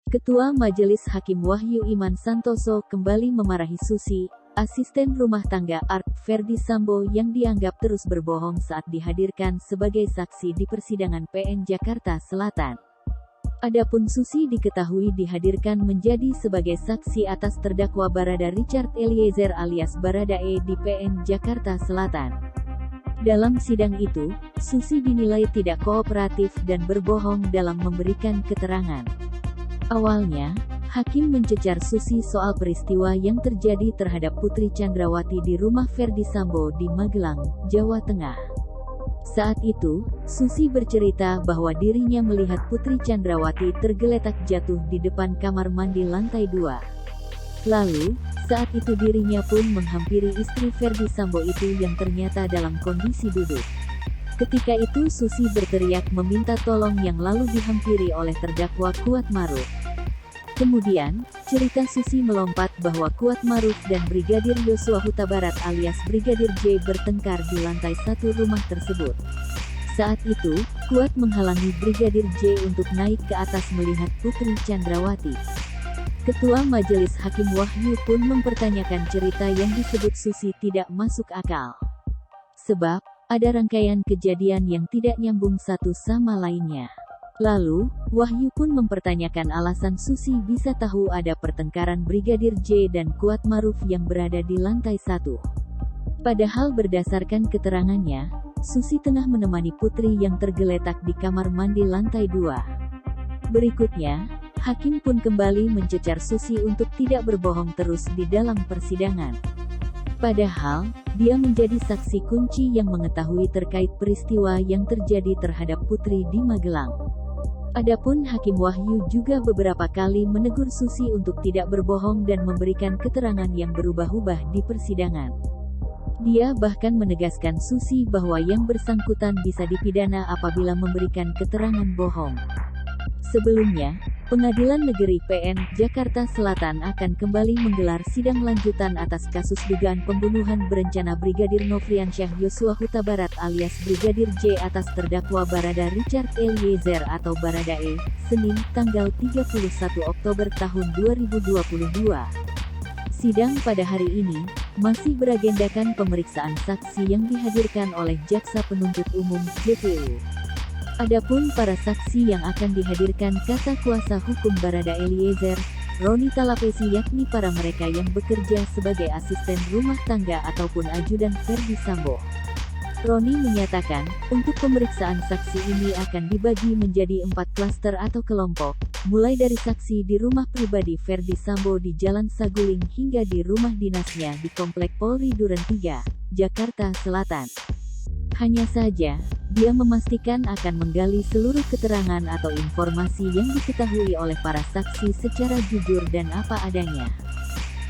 Ketua Majelis Hakim Wahyu Iman Santoso kembali memarahi Susi, asisten rumah tangga Art Ferdy Sambo yang dianggap terus berbohong saat dihadirkan sebagai saksi di persidangan PN Jakarta Selatan. Adapun Susi diketahui dihadirkan menjadi sebagai saksi atas terdakwa Barada Richard Eliezer alias Baradae di PN Jakarta Selatan. Dalam sidang itu, Susi dinilai tidak kooperatif dan berbohong dalam memberikan keterangan. Awalnya, Hakim mencecar Susi soal peristiwa yang terjadi terhadap Putri Chandrawati di rumah Ferdy Sambo di Magelang, Jawa Tengah. Saat itu, Susi bercerita bahwa dirinya melihat Putri Chandrawati tergeletak jatuh di depan kamar mandi lantai 2. Lalu, saat itu dirinya pun menghampiri istri Ferdy Sambo itu yang ternyata dalam kondisi duduk. Ketika itu Susi berteriak meminta tolong yang lalu dihampiri oleh terdakwa Kuat Maruf. Kemudian, cerita Susi melompat bahwa Kuat Maruf dan Brigadir Yosua Huta Barat alias Brigadir J bertengkar di lantai 1 rumah tersebut. Saat itu, Kuat menghalangi Brigadir J untuk naik ke atas melihat Putri Chandrawati. Ketua Majelis Hakim Wahyu pun mempertanyakan cerita yang disebut Susi tidak masuk akal. Sebab, ada rangkaian kejadian yang tidak nyambung satu sama lainnya. Lalu, Wahyu pun mempertanyakan alasan Susi bisa tahu ada pertengkaran Brigadir J dan Kuat Maruf yang berada di lantai 1. Padahal berdasarkan keterangannya, Susi tengah menemani Putri yang tergeletak di kamar mandi lantai 2. Berikutnya, Hakim pun kembali mencecar Susi untuk tidak berbohong terus di dalam persidangan. Padahal, dia menjadi saksi kunci yang mengetahui terkait peristiwa yang terjadi terhadap Putri di Magelang. Adapun Hakim Wahyu juga beberapa kali menegur Susi untuk tidak berbohong dan memberikan keterangan yang berubah-ubah di persidangan. Dia bahkan menegaskan Susi bahwa yang bersangkutan bisa dipidana apabila memberikan keterangan bohong. Sebelumnya, Pengadilan Negeri PN Jakarta Selatan akan kembali menggelar sidang lanjutan atas kasus dugaan pembunuhan berencana Brigadir Nofriansyah Yosua Huta Barat alias Brigadir J atas terdakwa Barada Richard Eliezer atau Baradae, Senin, tanggal 31 Oktober tahun 2022. Sidang pada hari ini masih beragendakan pemeriksaan saksi yang dihadirkan oleh Jaksa Penuntut Umum (JPU). Adapun para saksi yang akan dihadirkan kata kuasa hukum Barada Eliezer, Roni Talapesi yakni para mereka yang bekerja sebagai asisten rumah tangga ataupun ajudan Ferdy Sambo. Roni menyatakan, untuk pemeriksaan saksi ini akan dibagi menjadi 4 klaster atau kelompok, mulai dari saksi di rumah pribadi Ferdy Sambo di Jalan Saguling hingga di rumah dinasnya di Komplek Polri Duren 3, Jakarta Selatan. Hanya saja, dia memastikan akan menggali seluruh keterangan atau informasi yang diketahui oleh para saksi secara jujur dan apa adanya.